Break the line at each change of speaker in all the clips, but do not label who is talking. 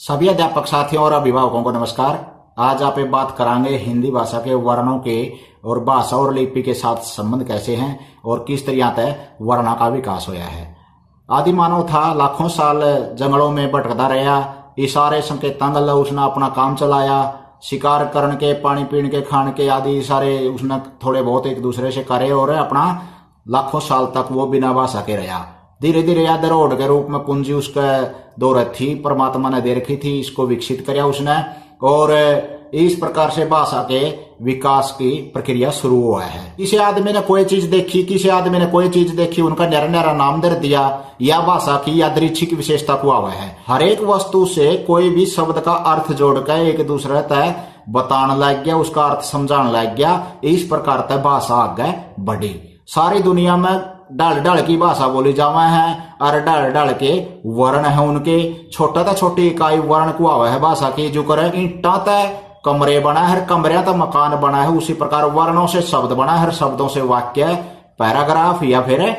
सभी अध्यापक साथियों और अभिभावकों को नमस्कार। आज आप बात करांगे हिंदी भाषा के वर्णों के और भाषा और लिपि के साथ संबंध कैसे हैं और किस तरह तय वर्णों का विकास होया है। आदि मानव था, लाखों साल जंगलों में भटकता रहा, इशारे संकेतां गल उसने अपना काम चलाया, शिकार करने के, पानी पीने के, खाने के आदि इशारे उसने थोड़े बहुत एक दूसरे से करे और अपना लाखों साल तक वो बिना भाषा के रहा। धीरे धीरे या दरोड़ के रूप में पूंजी उसका दौलत थी, परमात्मा ने दे रखी थी, इसको विकसित किया उसने और इस प्रकार से भाषा के विकास की प्रक्रिया शुरू हुआ है। किसी आदमी ने कोई चीज देखी, किसी आदमी ने कोई चीज देखी, उनका न्यारा न्यारा नाम दे दिया, या भाषा की यादृच्छिक विशेषता को हुआ है। हर एक वस्तु से कोई भी शब्द का अर्थ जोड़कर एक दूसरे तय बताने लग गया, उसका अर्थ समझाने लग गया। इस प्रकार तय भाषा आगे बढ़ी। सारी दुनिया में डाल डाल की भाषा बोली जावा है और डाल डाल के वर्ण है उनके। छोटा था छोटी इकाई वर्ण को आवा है भाषा की, जो करे ईंटा तय कमरे बना है, कमरे तक मकान बना है। उसी प्रकार वर्णों से शब्द बना है, शब्दों से वाक्य, पैराग्राफ या फिर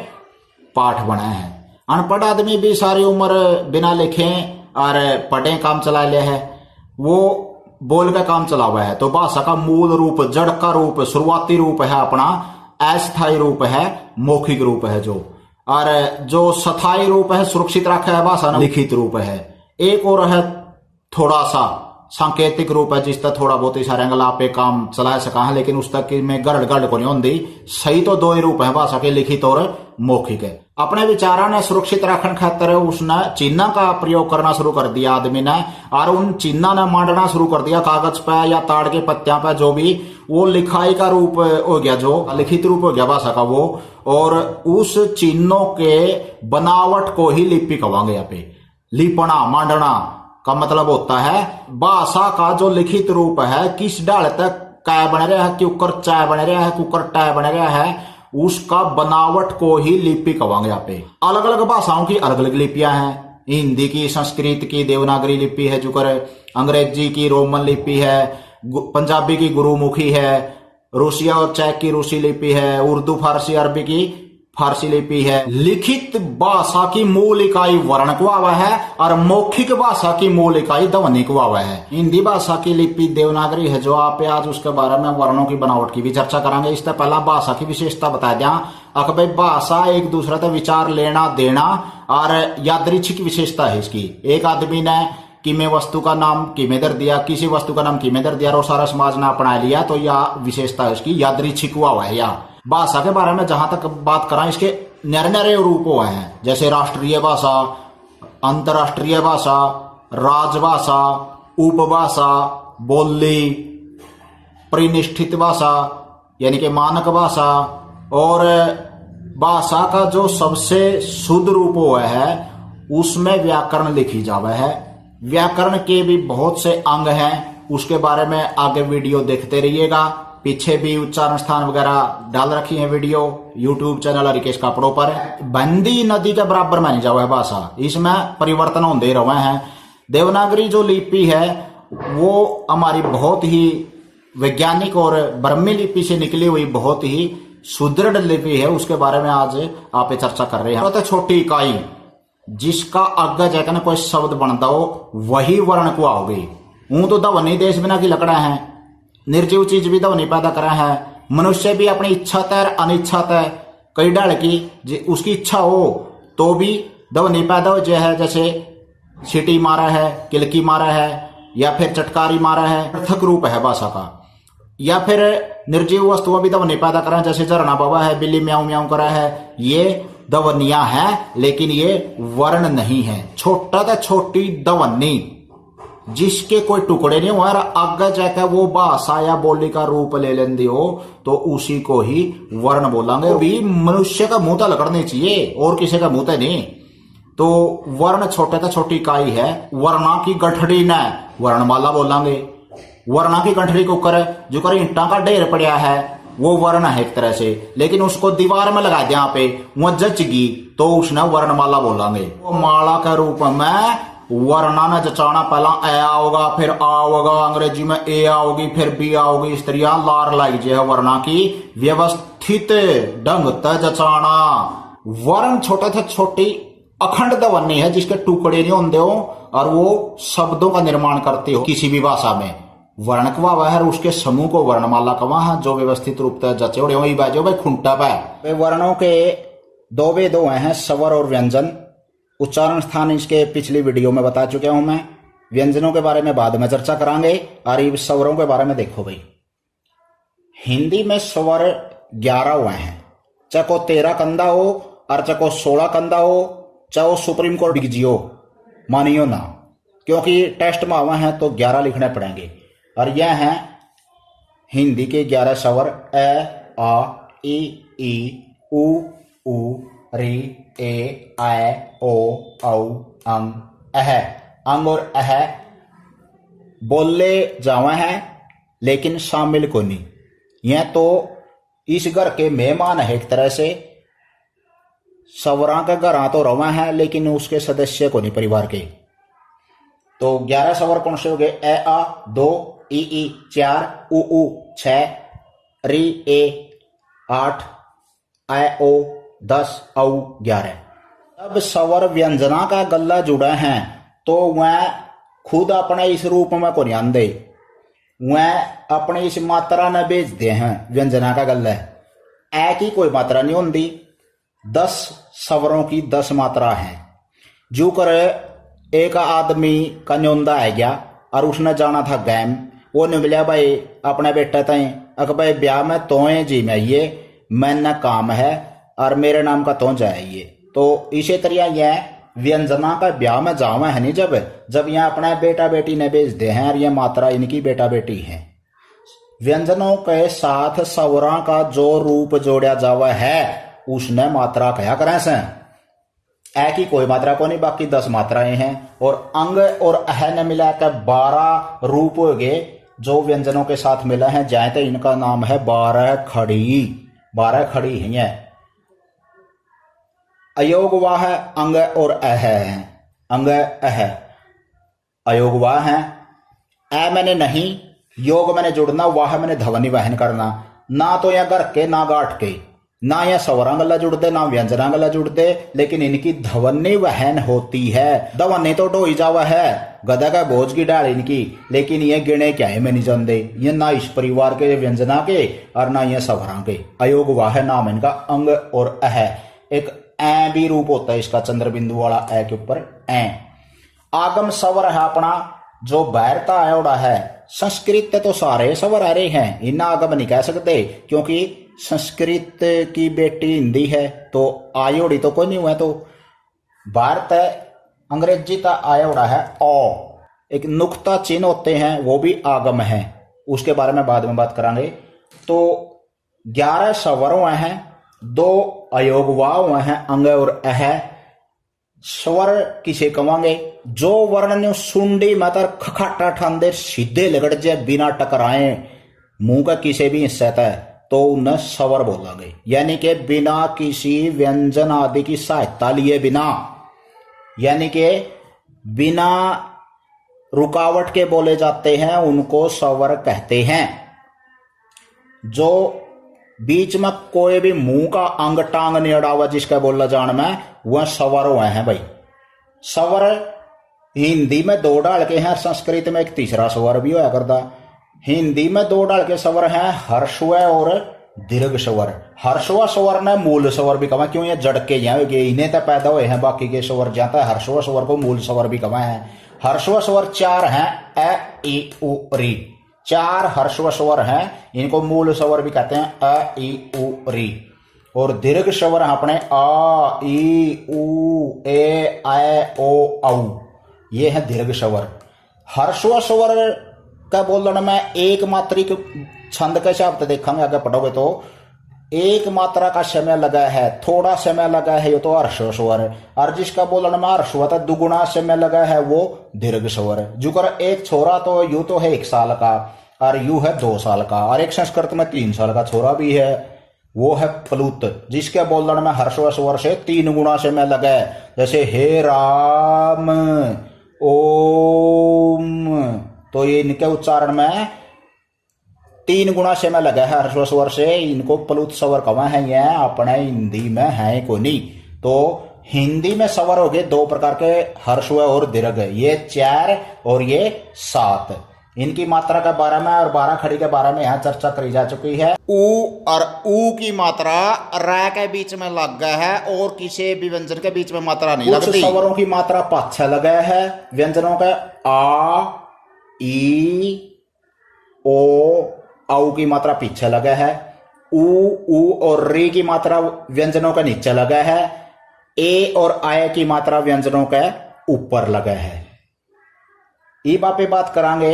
पाठ बना है। अनपढ़ आदमी भी सारी उम्र बिना लिखे और पढ़े काम चला लिया है, वो बोल का काम चला हुआ है। तो भाषा का मूल रूप, जड़ का रूप, शुरुआती रूप है अपना अस्थायी रूप है, मौखिक रूप है जो स्थायी रूप है, सुरक्षित रखा है भाषा, लिखित रूप है। एक और है थोड़ा सा सांकेतिक रूप है, जिस तक थोड़ा बहुत इशारे अंगला पे काम चला सका है, लेकिन उस तक में गड़ गड़ को नहीं होती। सही तो दो ही रूप है भाषा के, लिखित और मौखिक है। अपने विचारा ने सुरक्षित रखने खातर उसने चिन्ह का प्रयोग करना शुरू कर दिया आदमी ने, और उन चिन्ह ने मांडना शुरू कर दिया कागज पे या ताड़ के पत्तियां पे, जो भी वो लिखाई का रूप हो गया, जो लिखित रूप हो गया भाषा का वो। और उस चिन्हों के बनावट को ही लिपि कहेंगे। यहाँ पे लिपना मांडना का मतलब होता है भाषा का जो लिखित रूप है, किस डाल तक कै बन रहा है, कुकर चाय बन रहा है, कुकर टाय बन रहा है, उसका बनावट को ही लिपि कहेंगे। यहाँ पे अलग अलग भाषाओं की अलग अलग लिपियां हैं। हिंदी की, संस्कृत की देवनागरी लिपि है, जो करे अंग्रेजी की रोमन लिपि है, पंजाबी की गुरुमुखी है, रूसिया और चेक की रूसी लिपि है, उर्दू फारसी अरबी की फारसी लिपि है। लिखित भाषा की मूल इकाई वर्ण को आवा है और मौखिक भाषा की मूल इकाई ध्वनि को आवा है। हिंदी भाषा की लिपि देवनागरी है, जो आप आज उसके बारे में वर्णों की बनावट की भी चर्चा करेंगे। इससे पहला भाषा की विशेषता बता दिया कि भाई भाषा एक दूसरे से विचार लेना देना और यादृच्छिक विशेषता है इसकी। एक आदमी ने किमे वस्तु का नाम किमे दर दिया, किसी वस्तु का नाम किमे दर दिया और सारा समाज ने अपना लिया, तो यह विशेषता है उसकी, यादृच्छिक हुआ है। या भाषा के बारे में जहां तक बात करें, इसके नरे रूप हुए हैं, जैसे राष्ट्रीय भाषा, अंतरराष्ट्रीय भाषा, राजभाषा, उपभाषा, बोली, परिनिष्ठित भाषा यानी कि मानक भाषा। और भाषा का जो सबसे शुद्ध रूप हुआ है उसमें व्याकरण लिखी जावा है। व्याकरण के भी बहुत से अंग हैं, उसके बारे में आगे वीडियो देखते रहिएगा। पीछे भी उच्चारण स्थान वगैरह डाल रखी है वीडियो यूट्यूब चैनल रिकेश कापड़ों पर। बंदी नदी के बराबर मानी जावा है भाषा, इसमें परिवर्तन होते रहे हैं। देवनागरी जो लिपि है वो हमारी बहुत ही वैज्ञानिक और ब्रह्मी लिपि से निकली हुई बहुत ही सुदृढ़ लिपि है, उसके बारे में आज आप चर्चा कर रहे हैं। तो छोटी इकाई जिसका आगे जाकर कोई शब्द बनता हो वही वर्ण को आओगे। हूं तो ध्वनि देश बिना की लकड़ा है, निर्जीव चीज भी ध्वनि पैदा करा है। मनुष्य भी अपनी इच्छा तय अनिच्छा तय कई डाल की उसकी इच्छा हो तो भी ध्वनि पैदा हो जाए है, जैसे सीटी मारा है, किलकी मारा है या फिर चटकारी मारा है, पृथक रूप है भाषा का। या फिर निर्जीव वस्तुओं भी ध्वनि पैदा करा, जैसे झरना बाबा है, बिल्ली म्याऊ म्याऊ करा है, ये ध्वनियां हैं लेकिन ये वर्ण नहीं है। छोटा था छोटी ध्वनि जिसके कोई टुकड़े नहीं हुआ और आगे जाकर वो भाषा या बोली का रूप ले लेंदी हो तो उसी को ही वर्ण बोलेंगे। भी मनुष्य का मुंह तो लगड़ने चाहिए और किसी का मुंह तो नहीं। तो वर्ण छोटे था छोटी इकाई है। वर्णा की गठड़ी ने वर्णमाला बोलेंगे। वर्णा की गठड़ी को कर जो कर ईंटा का ढेर पड़ा है वो वर्ण है एक तरह से, लेकिन उसको दीवार में लगा दिया पे वो जचगी तो उसने वर्णमाला बोलेंगे। वो माला के रूप में वर्णा ने जचाना, पहला ए आओगा फिर आ होगा, अंग्रेजी में ए आओगी फिर बी आओगी, इस तरह लार लाई है वर्णा की व्यवस्थित ढंग तय जचाना। वर्ण छोटे थे छोटी अखंड ध्वनि है जिसके टुकड़े नहीं होते हो और वो शब्दों का निर्माण करते हो किसी भी भाषा में। वर्ण कवा वह है उसके समूह को वर्णमाला कवा है जो व्यवस्थित रूप से जचे उड़े वही बाजो भाई खुंटा पे। वर्णों के दो वे दो हैं, स्वर और व्यंजन। उच्चारण स्थान इसके पिछली वीडियो में बता चुका हूं मैं। व्यंजनों के बारे में बाद में चर्चा करांगे और ये स्वरों के बारे में देखो भाई। हिंदी में स्वर 11 हुए हैं, चाहे को 13 कंधा हो और चाहे को 16 कंधा हो, चाहे वो सुप्रीम कोर्ट डिग्जियो मानियो ना, क्योंकि टेस्ट में आवा है तो 11 लिखने पड़ेंगे। और यह हैं हिंदी के 11 स्वर ए आ ई ई उ ऊ री ए ऐ ओ औ अंग अह। अंग और अह बोले जावा है लेकिन शामिल को नहीं। यह तो इस घर के मेहमान है एक तरह से। स्वरा का घर तो रवा है लेकिन उसके सदस्य को नहीं परिवार के। तो 11 स्वर कौन से हो गए? ए आ 2, ई 4, उ 6, री ए 8, ऐ ओ 10, औ 11। अब स्वर व्यंजना का गला जुड़ा है तो वह खुद अपने इस रूप में को ध्यान दे, वह अपने इस मात्रा में बेचते हैं। व्यंजना का गला ए की कोई मात्रा नहीं होती, 10 स्वरों की 10 मात्रा है। जो कर एक आदमी का न्योंदा है गया और उसने जाना था गैम, वो ने बोलिया भाई अपने बेटे तय अक भाई ब्याह में तो जी में ये मैंने काम है और मेरे नाम का तो जाइए। तो इसी तरह यह व्यंजना का ब्याह में जावा है नहीं, जब यह अपना बेटा बेटी ने भेज दे हैं और यह मात्रा इनकी बेटा बेटी है। व्यंजनों के साथ स्वरा का जो रूप जोड़ा जावा है उसने मात्रा कहा करें से। ए की कोई मात्रा को नहीं, बाकी 10 मात्राएं हैं। और अंग और अह ने मिलाकर 12 रूप हो गए जो व्यंजनों के साथ मिला है। जाए तो इनका नाम है 12 खड़ी। 12 खड़ी है। अयोगवाह है अंग और अह है। अंग अह अयोगवाह है। ए मैंने नहीं, योग मैंने जुड़ना, वाह मैंने ध्वनि वहन करना। ना तो यह घर के ना गाठ के, ना यह स्वरा गला जुड़ते ना व्यंजना गला जुड़ते, लेकिन इनकी ध्वनि वहन होती है। ध्वनि तो ढोई जावा है गधा का बोझ की डाल इनकी, लेकिन ये गिणे क्या है मैं नहीं जानते। ये ना इस परिवार के व्यंजना के और ना ये स्वरा के। अयोग वाह नाम इनका अंग और अह। एक ऐ भी रूप होता है इसका, चंद्र बिंदु वाला ऐ के ऊपर ऐ। आगम स्वर है अपना जो बैरता आयोड़ा है। संस्कृत तो सारे स्वर आ रहे हैं, इन्ना आगम नहीं कह सकते क्योंकि संस्कृत की बेटी हिंदी है तो आयोड़ी तो कोई नहीं हुआ। तो भारत अंग्रेजी का आयोड़ा है ओ। एक नुक्ता चिन्ह होते हैं वो भी आगम है, उसके बारे में बाद में बात करेंगे। तो 11 स्वरों हैं, 2 अयोगवाह हैं अंग और अह। स्वर किसे कहेंगे? जो वर्ण सुंडी मातर खखाटा ठांदे सीधे लगड़ जाए बिना टकराए मुंह का किसी भी हिस्से है तो उन्हें स्वर बोलेंगे। यानी कि बिना किसी व्यंजन आदि की सहायता लिए बिना, यानी कि बिना रुकावट के बोले जाते हैं उनको स्वर कहते हैं। जो बीच में कोई भी मुंह का अंग टांग नहीं अड़ावा जिसका बोला जान में, वह स्वर हुए हैं भाई। स्वर हिंदी में 2 डाल के हैं, संस्कृत में एक तीसरा स्वर भी होया करता। हिंदी में 2 डाल के स्वर हैं, हर्षव और दीर्घ स्वर। हर्षव स्वर ने मूल स्वर भी कहा, क्यों ये जड़ के इन्हें तो पैदा हुए हैं, बाकी के स्वर जाता है हर्षव स्वर को मूल स्वर भी कहा है। हर्षव स्वर 4 हैं, ए ई उ री। 4 हर्षव स्वर हैं, इनको मूल स्वर भी कहते हैं, अ ई उ री। और दीर्घ स्वर अपने आ ई उ ए ऐ ओ औ, ये है दीर्घ स्वर। हर्षव स्वर का बोलने में एक मात्रिक छंद के शब्द देखेंगे आगे पढ़ोगे तो एक मात्रा का समय लगा है, थोड़ा समय लगा है, ये तो हर्षव स्वर। और जिसका बोलने में हर्ष हुआ था दुगुना समय लगा है वो दीर्घ स्वर। जो कर एक छोरा तो यू तो है 1 साल का और यू है 2 साल का, और एक संस्कृत में 3 साल का छोरा भी है, वो है प्लुत। जिसके बोलने में हर्षव स्वर से 3 गुना समय लगा है, जैसे हे राम ओम, तो ये इनके उच्चारण में 3 गुना से में लगा है हर्षव स्वर से। इनको प्लुत स्वर कवा है, यह अपने हिंदी में है को नहीं। तो हिंदी में स्वर हो गए दो प्रकार के, हर्ष और दीर्घ। ये 4 और ये 7। इनकी मात्रा के बारे में और 12 खड़ी के बारे में यहाँ चर्चा करी जा चुकी है। ऊ और ऊ की मात्रा र के बीच में लग गया है और किसी भी व्यंजन के बीच में मात्रा नहीं लगती। कुछ स्वरों की मात्रा पाछे लगा है व्यंजनों के। आ, ई, ओ, औ की मात्रा पीछे लगा है। ऊ और री की मात्रा व्यंजनों के नीचे लगा है। ए और आय की मात्रा व्यंजनों के ऊपर लगा है। इब आप बात करांगे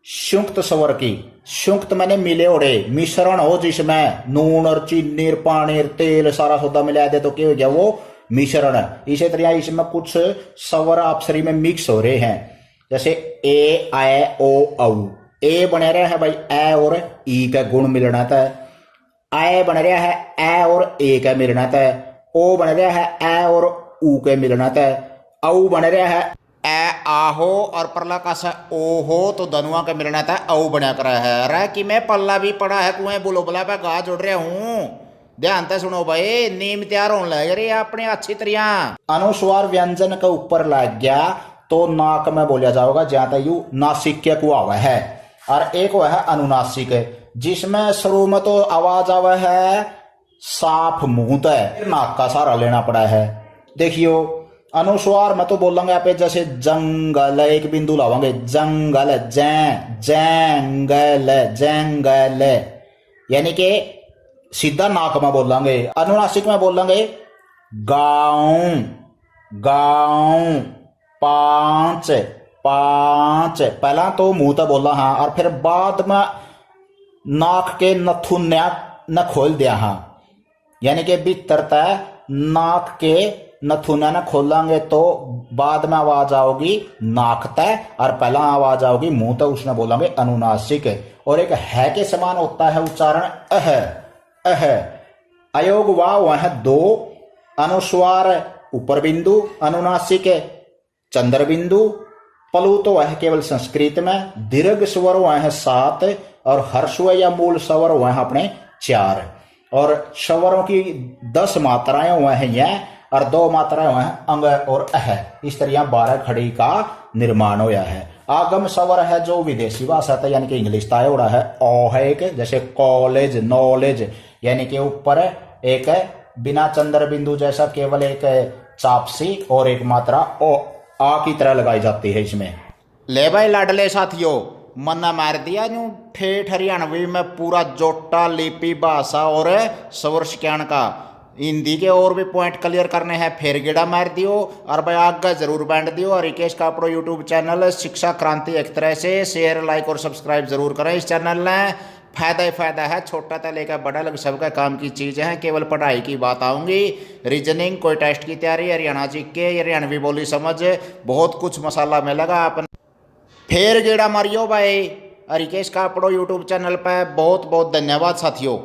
संयुक्त स्वर की। संयुक्त मैंने मिले ओढ़े, मिश्रण हो जिसमें नून और चीनी और पानी और तेल सारा सौदा मिला दे तो क्या हो गया वो मिश्रण। इसी तरह इसमें कुछ स्वर अक्षरी में मिक्स हो रहे हैं, जैसे ए, आय, ओ, औ। ए बने रहा है भाई ए और ई का गुण मिलना था। आय बन रहा है ए और ए का मिलना था। ओ बन रहा है ए और ऊ के मिलना था। औ बन रहा है ए आहो और परला का सा ओ हो तो धनुआ का मिलना था। औ बना कर है। अरे कि मैं पल्ला भी पड़ा है कुएं बुलबुला पे गा जोड़ रहा हूं। ध्यान से सुनो भाई, नीम तैयार होने लग रही है अपनी अच्छी तरह। अनुस्वार व्यंजन के ऊपर लग गया तो नाक में बोलिया जाएगा, जहां तक यू नासिक के कुआ हुआ है। और एक वह है अनुनासिक, जिसमें शुरू में तो आवाज आवा है साफ मुंह तय, नाक का सहारा लेना पड़ा है। देखियो अनुस्वार में तो बोलेंगे आप जैसे जंगल, एक बिंदु लावांगे जंगल, जंगल जंगल, यानी कि सीधा नाक में बोलेंगे। अनुनासिक में बोलेंगे गांव गांव, पांच पांच। पहला तो मुंह तक बोला हाँ, और फिर बाद में नाक के नथुन न खोल दिया हाँ, यानी कि भीतर तय नाक के नथुना न खोलेंगे तो बाद में आवाज आओगी नाक तय, और पहला आवाज आओगी मुंह तक, उसने बोलेंगे अनुनासिक। और एक है के समान होता है उच्चारण अह अह। अयोग वह 2 अनुस्वार ऊपर बिंदु, अनुनासिक चंद्र बिंदु। पलू तो वह केवल संस्कृत में, दीर्घ स्वर वह 7 और हर्षव या मूल स्वर वह अपने 4। और स्वरों की 10 मात्राएं वह यह और 2 मात्राएं वह अंग और अह। इस तरह 12 खड़ी का निर्माण होया है। आगम स्वर है जो विदेशी भाषा था, यानी कि इंग्लिश था उड़ा है। ओ है एक, जैसे कॉलेज, नॉलेज, यानी कि ऊपर एक बिना चंद्र बिंदु जैसा केवल एक चापसी और एक मात्रा ओ आ की तरह लगाई जाती है इसमें। ले भाई लाडले साथियों, मन्ना मार दिया यूं ठेठ हरियाणवी में पूरा जोटा लिपि भाषा और स्वर ज्ञान का। हिंदी के और भी पॉइंट क्लियर करने हैं, फिर गेड़ा मार दियो और भाई आगे जरूर बांट दियो। और रिकेश का अपना यूट्यूब चैनल शिक्षा क्रांति एक तरह से शेयर, लाइक और सब्सक्राइब जरूर करें। इस चैनल में फायदा ही फायदा है, छोटा से लेकर बड़ा लग सबका काम की चीज़ है। केवल पढ़ाई की बात आऊँगी, रीजनिंग, कोई टेस्ट की तैयारी, हरियाणा जी के हरियाणवी बोली समझ, बहुत कुछ मसाला मिलेगा। आप फिर गेड़ा मारियो भाई रिकेश का अपना यूट्यूब चैनल पर। बहुत बहुत धन्यवाद साथियों।